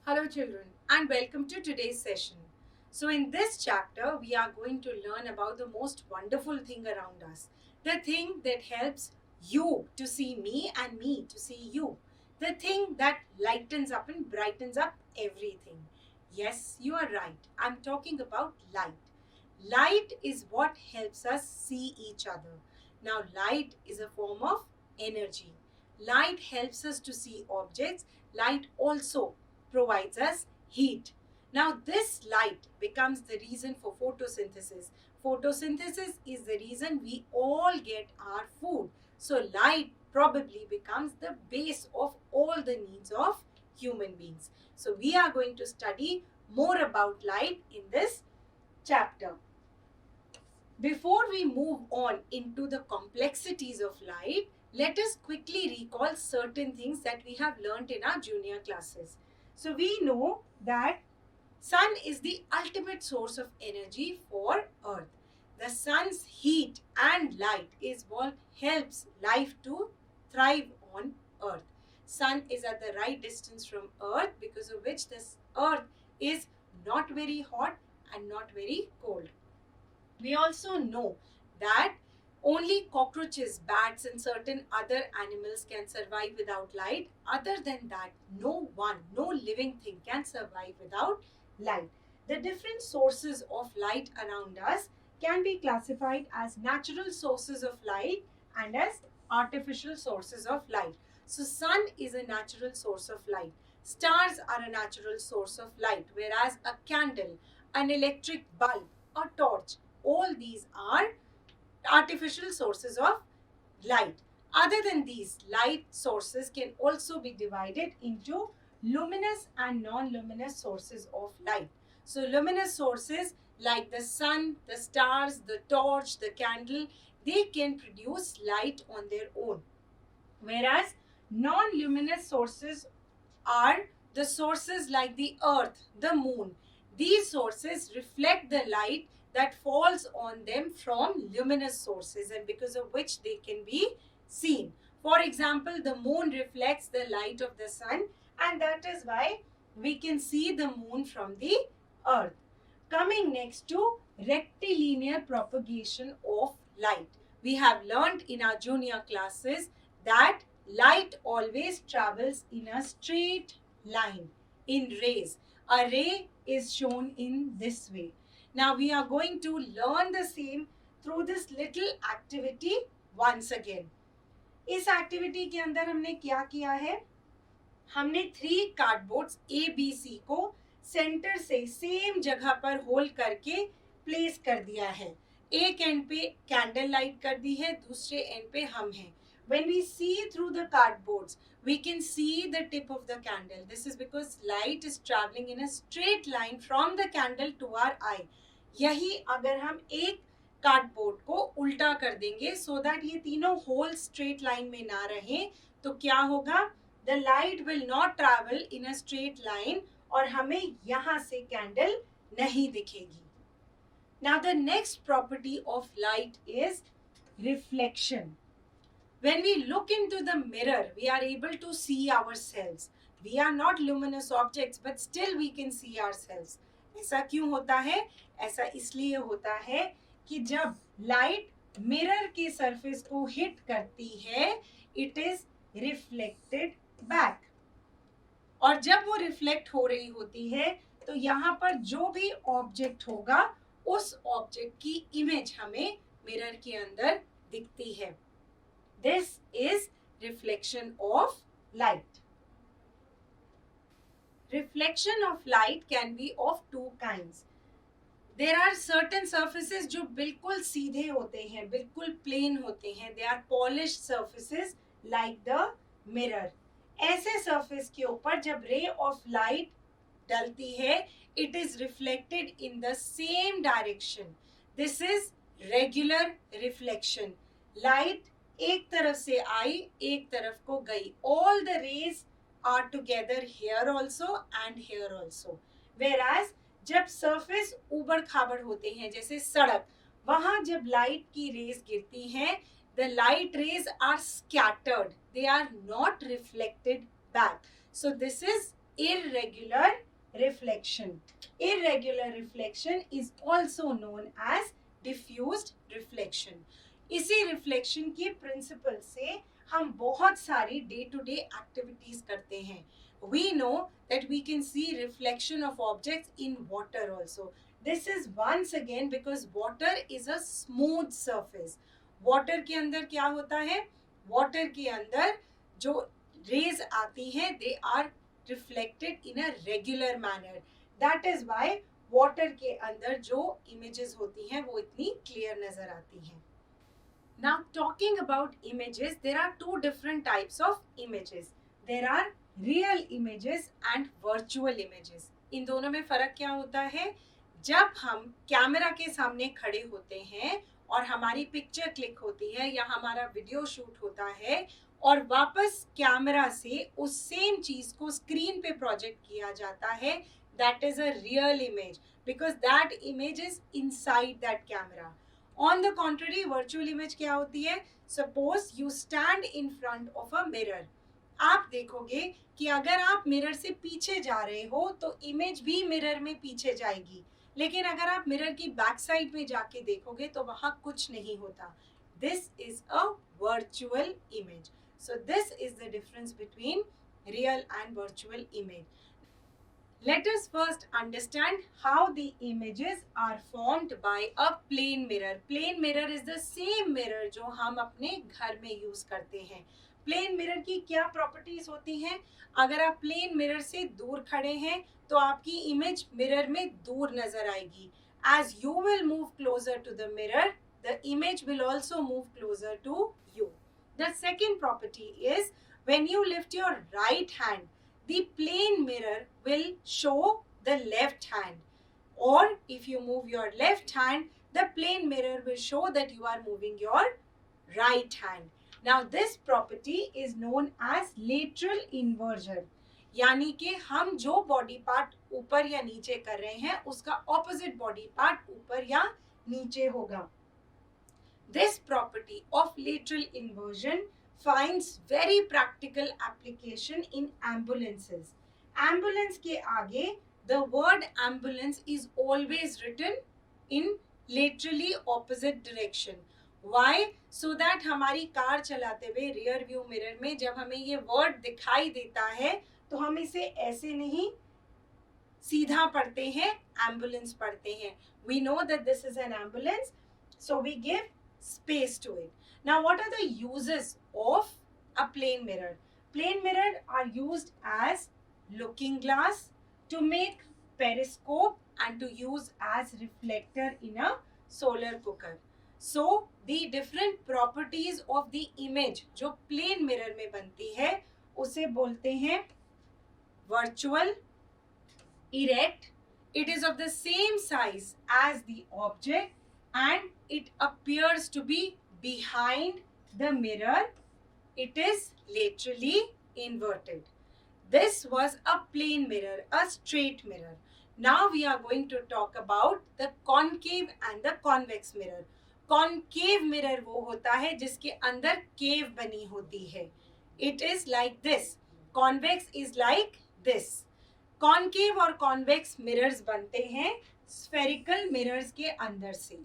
Hello, children, and welcome to today's session. So, in this chapter, we are going to learn about the most wonderful thing around us, the thing that helps you to see me and me to see you, the thing that lightens up and brightens up everything. Yes, you are right. I'm talking about light. Light is what helps us see each other. Now, light is a form of energy. Light helps us to see objects. Light also provides us heat. Now, this light becomes the reason for photosynthesis. Photosynthesis is the reason we all get our food. So, light probably becomes the base of all the needs of human beings. So, we are going to study more about light in this chapter. Before we move on into the complexities of light, let us quickly recall certain things that we have learnt in our junior classes. So we know that sun is the ultimate source of energy for earth. The sun's heat and light is what helps life to thrive on earth. Sun is at the right distance from earth, because of which this earth is not very hot and not very cold. We also know that only cockroaches, bats, and certain other animals can survive without light. Other than that, no living thing can survive without light. The different sources of light around us can be classified as natural sources of light and as artificial sources of light. So, sun is a natural source of light. Stars are a natural source of light, whereas a candle, an electric bulb, a torch, all these are artificial sources of light. Other than these, light sources can also be divided into luminous and non-luminous sources of light. So luminous sources like the sun, the stars, the torch, the candle, they can produce light on their own. Whereas non-luminous sources are the sources like the earth, the moon. These sources reflect the light that falls on them from luminous sources, and because of which they can be seen. For example, the moon reflects the light of the sun, and that is why we can see the moon from the earth. Coming next to rectilinear propagation of light. We have learned in our junior classes that light always travels in a straight line in rays. A ray is shown in this way. Now we are going to learn the same through this little activity once again. इस activity के अंदर हमने क्या किया है? हमने 3 cardboards A B C को centre से सेम जगह पर होल्ड करके प्लेस कर दिया है. एक एंड पे कैंडल लाइट कर दी है, दूसरे एंड पे हम हैं. When we see through the cardboards, we can see the tip of the candle. This is because light is traveling in a straight line from the candle to our eye. यही अगर हम एक cardboard को उल्टा कर देंगे so that ये तीनों होल स्ट्रेट लाइन में ना रहें, तो क्या होगा? The light will not travel in a straight line और हमें यहाँ से कैंडल नहीं दिखेगी. Now the next property of light is reflection. When we look into the mirror, we are able to see ourselves. We are not luminous objects, but still we can see ourselves. ऐसा क्यों होता है? ऐसा इसलिए होता है कि जब लाइट मिरर के सरफेस को हिट करती है, इट इज रिफ्लेक्टेड बैक. और जब वो रिफ्लेक्ट हो रही होती है, तो यहाँ पर जो भी ऑब्जेक्ट होगा, उस ऑब्जेक्ट की इमेज हमें मिरर के अंदर दिखती है. This is reflection of light. Reflection of light can be of two kinds. There are certain surfaces जो बिल्कुल सीधे होते हैं, बिल्कुल plain होते हैं. They are polished surfaces like the mirror. ऐसे surface के ऊपर जब ray of light डलती है, it is reflected in the same direction. This is regular reflection. Light एक तरफ से आई, एक तरफ को गई. All the rays are together here also and here also. Whereas जब surface ऊबड़ खाबड़ होते हैं, जैसे सड़क, वहाँ जब लाइट की रेज गिरती हैं, the light rays are scattered. They are not reflected back. So this is irregular reflection. Irregular reflection is also known as diffused reflection. इसी रिफ्लेक्शन के प्रिंसिपल से हम बहुत सारी डे टू डे एक्टिविटीज करते हैं. We know that we can see reflection of objects in water also. This is once again because water is a smooth surface. Water के अंदर क्या होता है? Water के अंदर जो rays आती हैं, they are reflected in a regular manner. That is why water के अंदर जो images होती हैं वो इतनी clear नजर आती हैं. Now talking about images, there are two different types of images. There are real images and virtual images. इन दोनों में फर्क क्या होता है? जब हम कैमरा के सामने खड़े होते हैं और हमारी पिक्चर क्लिक होती है या हमारा वीडियो शूट होता है और वापस कैमरा से उस सेम चीज को स्क्रीन पे प्रोजेक्ट किया जाता है, that is a real image because that image is inside that camera. On the contrary, virtual image क्या होती है? Suppose you stand in front of a mirror. आप देखोगे कि अगर आप मिरर से पीछे जा रहे हो तो इमेज भी मिरर में पीछे जाएगी, लेकिन अगर आप मिरर की बैक साइड में जाके देखोगे तो वहां कुछ नहीं होता. This is a virtual image. So this is the difference between real and virtual image. Let us first understand how the images are formed by a plane mirror. Plane mirror is the same mirror जो हम अपने घर में use करते हैं. Plane mirror की क्या properties होती हैं? अगर आप प्लेन मिरर से दूर खड़े हैं तो आपकी इमेज मिरर में दूर नजर आएगी. As you will move closer to the mirror, the image will also move closer to you. The second property is when you lift your right hand, the plane mirror will show the left hand, or if you move your left hand, the plane mirror will show that you are moving your right hand. Now this property is known as lateral inversion. यानी कि हम जो body part ऊपर या नीचे कर रहे हैं उसका ऑपोजिट बॉडी पार्ट ऊपर या नीचे होगा. This property of lateral inversion finds very practical application in ambulances. Ambulance के आगे the word ambulance is always written in laterally opposite direction. Why? So that हमारी कार चलाते हुए rear view mirror में जब हमें ये word दिखाई देता है तो हम इसे ऐसे नहीं सीधा पढ़ते हैं, ambulance पढ़ते हैं. We know that this is an ambulance, so we give space to it. Now what are the uses of a plane mirror? Plane mirror are used as looking glass, to make periscope, and to use as reflector in a solar cooker. So the different properties of the image जो plane mirror में बनती है उसे बोलते हैं virtual, erect, it is of the same size as the object and it appears to be behind the mirror, it is laterally inverted. This was a plane mirror, a straight mirror. Now we are going to talk about the concave and the convex mirror. Concave mirror वो होता है जिसके अंदर cave बनी होती है. It is like this. Convex is like this. Concave और convex mirrors बनते हैं spherical mirrors के अंदर से.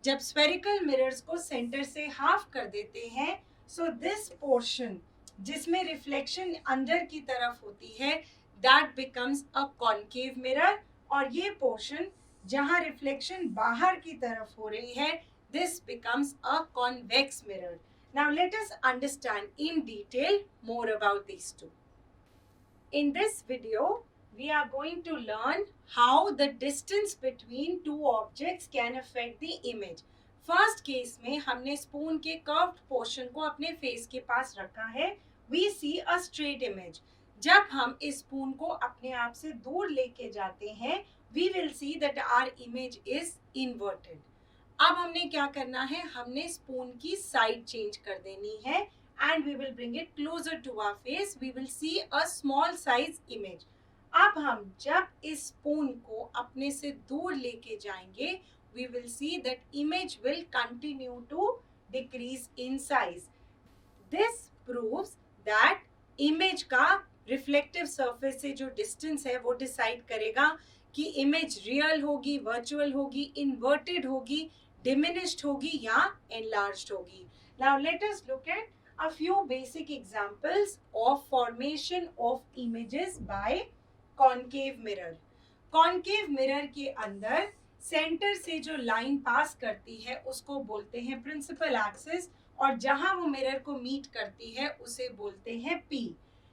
जब spherical mirrors को center से half कर देते हैं, so this portion जिसमें रिफ्लेक्शन अंदर की तरफ होती है that becomes a concave mirror, और ये पोर्शन जहां रिफ्लेक्शन बाहर की तरफ हो रही है this becomes a convex mirror. Now let us understand in detail more about these two. In this video we are going to learn how the distance between two objects can affect the image. First case में हमने spoon के curved portion को अपने face के पास रखा है. We see a straight image. जब हम इस स्पून को अपने आप से दूर लेके जाते हैं, we will see that our image is inverted. अब हमने क्या करना है? हमने स्पून की साइड चेंज कर देनी है and we will bring it closer to our face. We will see a small size image. अब हम जब इस स्पून को अपने से दूर लेके जाएंगे, we will see that image will continue to decrease in size. This proves that image का रिफ्लेक्टिव सरफेस से जो डिस्टेंस है वो डिसाइड करेगा कि इमेज रियल होगी, वर्चुअल होगी, इन्वर्टेड होगी, डिमिनिश्ड होगी या एनलार्ज्ड होगी. Now let us look at a few basic examples of formation of images by concave mirror. Concave mirror के अंदर सेंटर से जो लाइन पास करती है उसको बोलते हैं प्रिंसिपल एक्सिस, और जहां वो मिरर को मीट करती है उसे बोलते हैं P.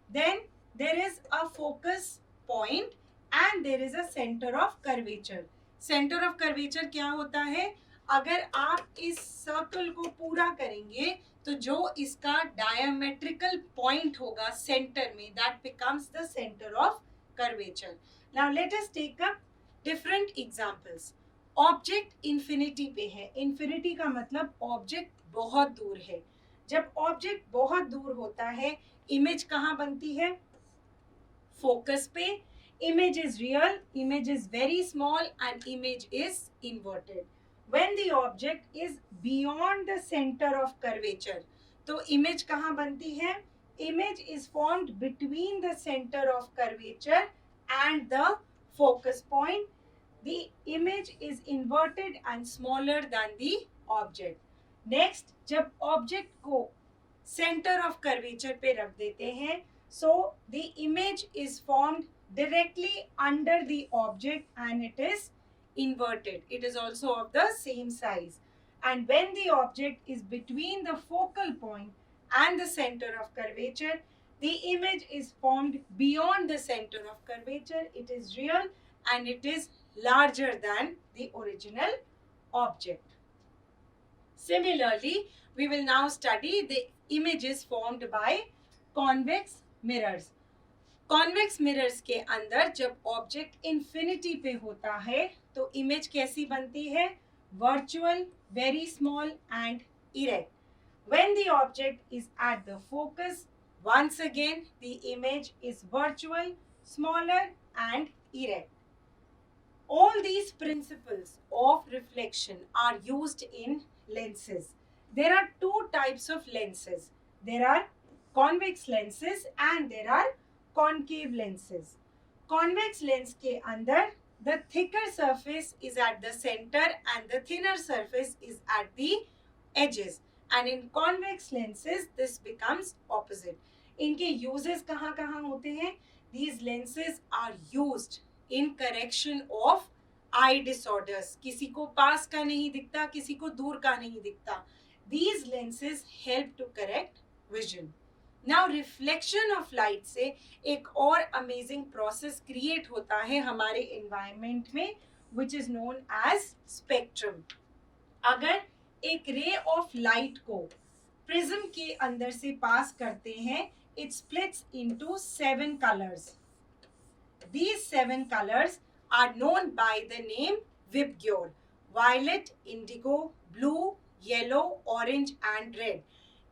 Then there is a focus point and there is a center of curvature. Center of curvature क्या होता है? अगर आप इस सर्कल को पूरा करेंगे तो जो इसका डायमेट्रिकल पॉइंट होगा सेंटर में, that becomes the centre of curvature. Now let us take up different examples. Object infinity पे है. इंफिनिटी का मतलब ऑब्जेक्ट बहुत दूर है. जब ऑब्जेक्ट बहुत दूर होता है, इमेज कहाँ बनती है? फोकस पे. Image is real, image is very small and image is inverted. When the object is beyond the center of curvature, तो image कहाँ बनती है? Image is formed between the center of curvature and the focus point. The image is inverted and smaller than the object. Next, जब object को center of curvature पे रख देते हैं, so the image is formed directly under the object and it is inverted. It is also of the same size. And when the object is between the focal point and the center of curvature, the image is formed beyond the center of curvature. It is real and it is larger than the original object. Similarly, we will now study the images formed by convex mirrors. Convex mirrors के अंदर जब object infinity पे होता है तो image कैसी बनती है? Virtual, very small and erect. When the object is at the focus, once again the image is virtual, smaller and erect. All these principles of reflection are used in lenses. There are two types of lenses. There are convex lenses and there are concave lenses. Convex lens के अंदर the thicker surface is at the center and the thinner surface is at the edges. And in convex lenses this becomes opposite. इनके uses कहाँ कहाँ होते हैं? These lenses are used in correction of eye disorders. किसी को पास का नहीं दिखता, किसी को दूर का नहीं दिखता. These lenses help to correct vision. Now reflection of light से एक और अमेजिंग प्रोसेस क्रिएट होता है हमारे एनवायरनमेंट में, which is known as spectrum. अगर एक रे ऑफ लाइट को प्रिज्म के अंदर से पास करते हैं, it splits into 7 colours. These 7 colors are known by the name Vibgyor: violet, indigo, blue, yellow, orange and red.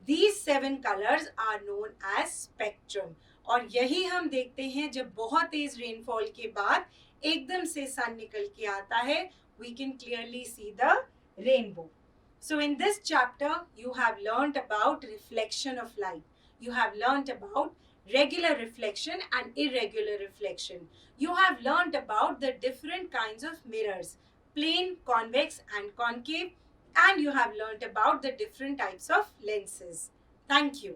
These 7 colors are known as spectrum. और यही हम देखते हैं जब बहुत तेज रेनफॉल के बाद एकदम से सन निकल के आता है, we can clearly see the rainbow. So in this chapter you have learnt about reflection of light. You have learnt about regular reflection and irregular reflection. You have learnt about the different kinds of mirrors, plane, convex and concave, and you have learnt about the different types of lenses. Thank you.